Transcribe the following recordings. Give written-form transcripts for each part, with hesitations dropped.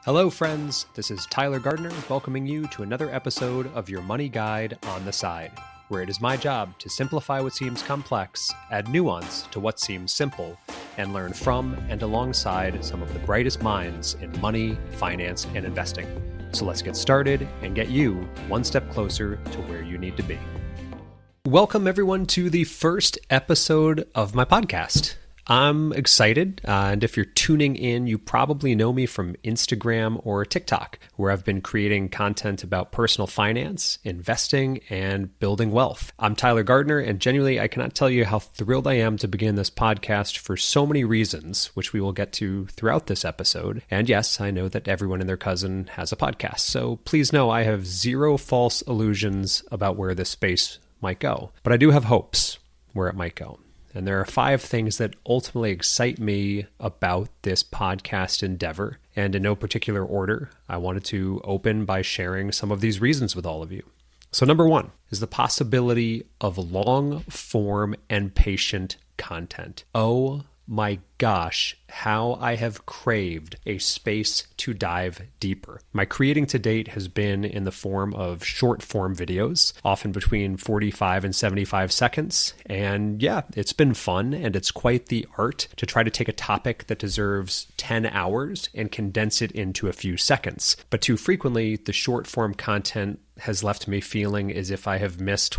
Hello, friends. This is Tyler Gardner welcoming you to another episode of your Money Guide on the Side, where it is my job to simplify what seems complex, add nuance to what seems simple, and learn from and alongside some of the brightest minds in money, finance, and investing. So let's get started and get you one step closer to where you need to be. Welcome, everyone, to the first episode of my podcast. I'm excited, and if you're tuning in, you probably know me from Instagram or TikTok, where I've been creating content about personal finance, investing, and building wealth. I'm Tyler Gardner, and genuinely, I cannot tell you how thrilled I am to begin this podcast for so many reasons, which we will get to throughout this episode. And yes, I know that everyone and their cousin has a podcast, so please know I have zero false illusions about where this space might go. But I do have hopes where it might go. And there are 5 things that ultimately excite me about this podcast endeavor. And in no particular order, I wanted to open by sharing some of these reasons with all of you. So number 1 is the possibility of long form and patient content. Oh my gosh, how I have craved a space to dive deeper. My creating to date has been in the form of short form videos, often between 45 and 75 seconds. And yeah, it's been fun, and it's quite the art to try to take a topic that deserves 10 hours and condense it into a few seconds. But too frequently, the short form content has left me feeling as if I have missed,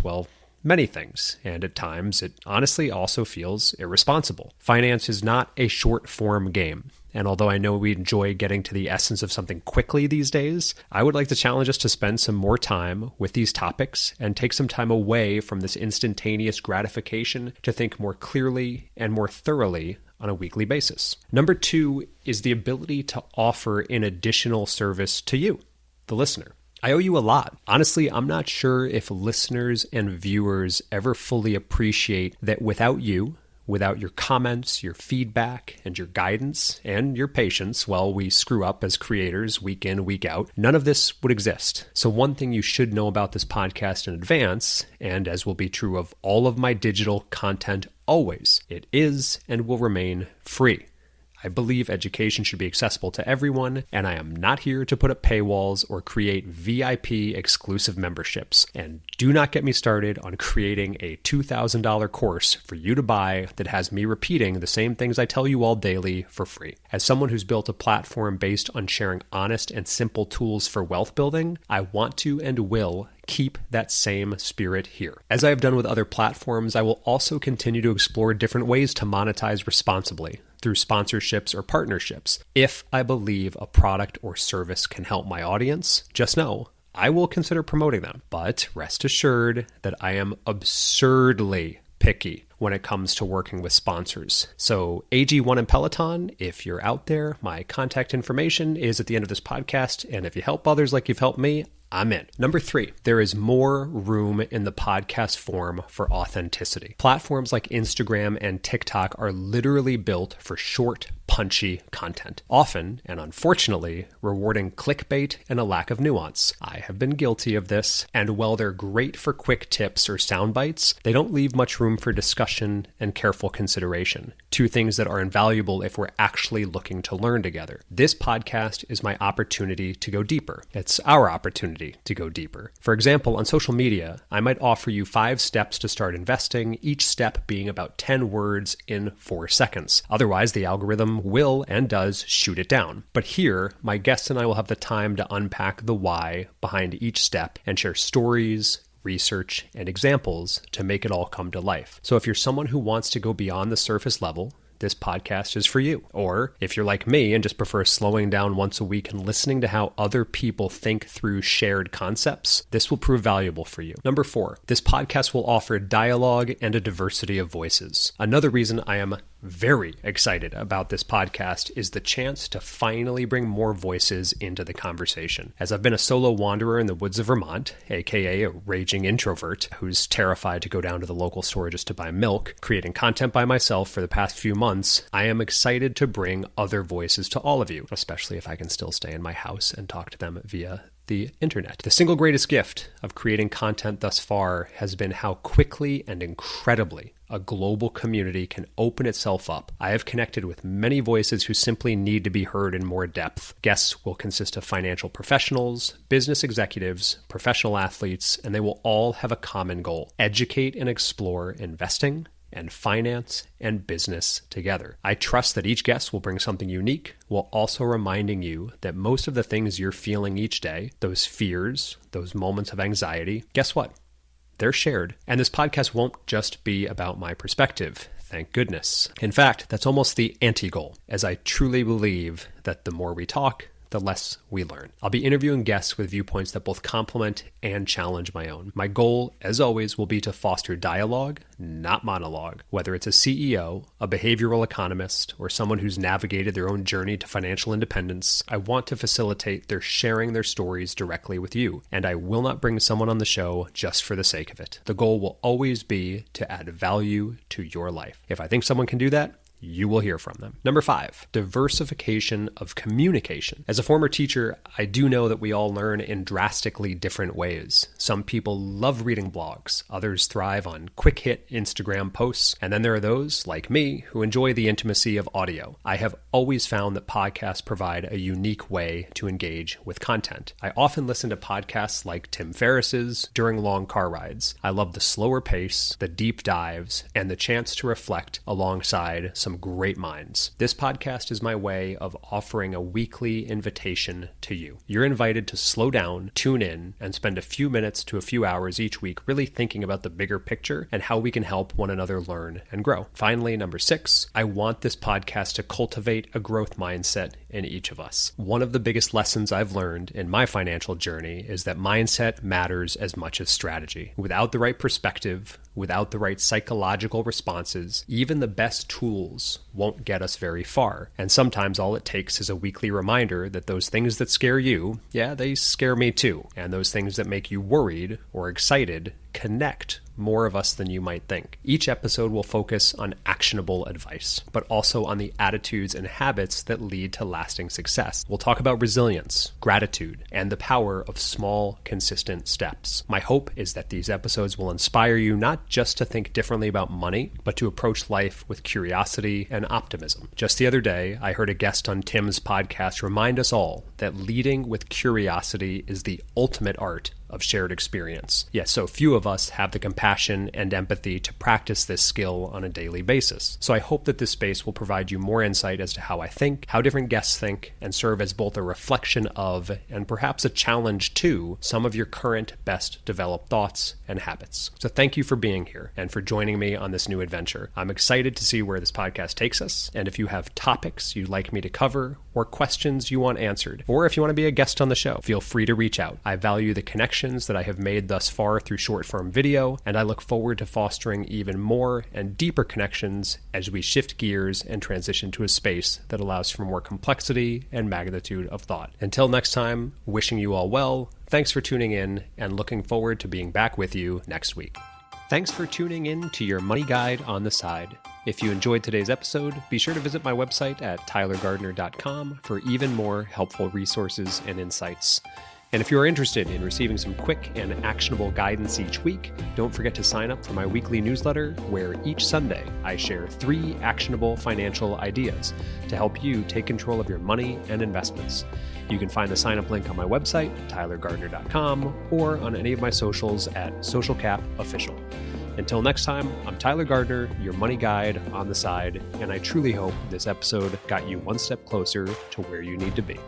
many things, and at times it honestly also feels irresponsible. Finance is not a short-form game, and although I know we enjoy getting to the essence of something quickly these days, I would like to challenge us to spend some more time with these topics and take some time away from this instantaneous gratification to think more clearly and more thoroughly on a weekly basis. Number 2 is the ability to offer an additional service to you, the listener. I owe you a lot. Honestly, I'm not sure if listeners and viewers ever fully appreciate that without you, without your comments, your feedback, and your guidance, and your patience while we screw up as creators week in, week out, none of this would exist. So one thing you should know about this podcast in advance, and as will be true of all of my digital content always, it is and will remain free. I believe education should be accessible to everyone, and I am not here to put up paywalls or create VIP exclusive memberships. And do not get me started on creating a $2,000 course for you to buy that has me repeating the same things I tell you all daily for free. As someone who's built a platform based on sharing honest and simple tools for wealth building, I want to and will keep that same spirit here. As I have done with other platforms, I will also continue to explore different ways to monetize responsibly through sponsorships or partnerships. If I believe a product or service can help my audience, just know I will consider promoting them. But rest assured that I am absurdly picky when it comes to working with sponsors. So AG1 and Peloton, if you're out there, my contact information is at the end of this podcast. And if you help others like you've helped me, I'm in. Number 3, there is more room in the podcast form for authenticity. Platforms like Instagram and TikTok are literally built for short, punchy content, often, and unfortunately, rewarding clickbait and a lack of nuance. I have been guilty of this, and while they're great for quick tips or sound bites, they don't leave much room for discussion and careful consideration, 2 things that are invaluable if we're actually looking to learn together. This podcast is my opportunity to go deeper. It's our opportunity to go deeper. For example, on social media, I might offer you 5 steps to start investing, each step being about 10 words in 4 seconds. Otherwise, the algorithm will and does shoot it down. But here, my guests and I will have the time to unpack the why behind each step and share stories, research, and examples to make it all come to life. So if you're someone who wants to go beyond the surface level, this podcast is for you. Or if you're like me and just prefer slowing down once a week and listening to how other people think through shared concepts, this will prove valuable for you. Number 4, this podcast will offer dialogue and a diversity of voices. Another reason I am very excited about this podcast is the chance to finally bring more voices into the conversation. As I've been a solo wanderer in the woods of Vermont, aka a raging introvert who's terrified to go down to the local store just to buy milk, creating content by myself for the past few months, I am excited to bring other voices to all of you, especially if I can still stay in my house and talk to them via the internet. The single greatest gift of creating content thus far has been how quickly and incredibly a global community can open itself up. I have connected with many voices who simply need to be heard in more depth. Guests will consist of financial professionals, business executives, professional athletes, and they will all have a common goal: educate and explore investing and finance and business together. I trust that each guest will bring something unique, while also reminding you that most of the things you're feeling each day, those fears, those moments of anxiety, guess what? They're shared. And this podcast won't just be about my perspective. Thank goodness. In fact, that's almost the anti-goal, as I truly believe that the more we talk, the less we learn. I'll be interviewing guests with viewpoints that both complement and challenge my own. My goal, as always, will be to foster dialogue, not monologue. Whether it's a CEO, a behavioral economist, or someone who's navigated their own journey to financial independence, I want to facilitate their sharing their stories directly with you. And I will not bring someone on the show just for the sake of it. The goal will always be to add value to your life. If I think someone can do that, you will hear from them. Number 5, diversification of communication. As a former teacher, I do know that we all learn in drastically different ways. Some people love reading blogs, others thrive on quick hit Instagram posts, and then there are those, like me, who enjoy the intimacy of audio. I have always found that podcasts provide a unique way to engage with content. I often listen to podcasts like Tim Ferriss's during long car rides. I love the slower pace, the deep dives, and the chance to reflect alongside some great minds. This podcast is my way of offering a weekly invitation to you. You're invited to slow down, tune in, and spend a few minutes to a few hours each week really thinking about the bigger picture and how we can help one another learn and grow. Finally, number 6, I want this podcast to cultivate a growth mindset in each of us. One of the biggest lessons I've learned in my financial journey is that mindset matters as much as strategy. Without the right perspective, without the right psychological responses, even the best tools won't get us very far. And sometimes all it takes is a weekly reminder that those things that scare you, yeah, they scare me too. And those things that make you worried or excited connect more of us than you might think. Each episode will focus on actionable advice, but also on the attitudes and habits that lead to lasting success. We'll talk about resilience, gratitude, and the power of small, consistent steps. My hope is that these episodes will inspire you not just to think differently about money, but to approach life with curiosity and optimism. Just the other day, I heard a guest on Tim's podcast remind us all that leading with curiosity is the ultimate art of shared experience. Yet so few of us have the compassion and empathy to practice this skill on a daily basis. So I hope that this space will provide you more insight as to how I think, how different guests think, and serve as both a reflection of, and perhaps a challenge to, some of your current best developed thoughts and habits. So thank you for being here and for joining me on this new adventure. I'm excited to see where this podcast takes us, and if you have topics you'd like me to cover, or questions you want answered, or if you want to be a guest on the show, feel free to reach out. I value the connections that I have made thus far through short-form video, and I look forward to fostering even more and deeper connections as we shift gears and transition to a space that allows for more complexity and magnitude of thought. Until next time, wishing you all well, thanks for tuning in, and looking forward to being back with you next week. Thanks for tuning in to your Money Guide on the Side. If you enjoyed today's episode, be sure to visit my website at tylergardner.com for even more helpful resources and insights. And if you are interested in receiving some quick and actionable guidance each week, don't forget to sign up for my weekly newsletter, where each Sunday I share 3 actionable financial ideas to help you take control of your money and investments. You can find the sign-up link on my website, tylergardner.com, or on any of my socials at SocialCapOfficial. Until next time, I'm Tyler Gardner, your money guide on the side, and I truly hope this episode got you one step closer to where you need to be.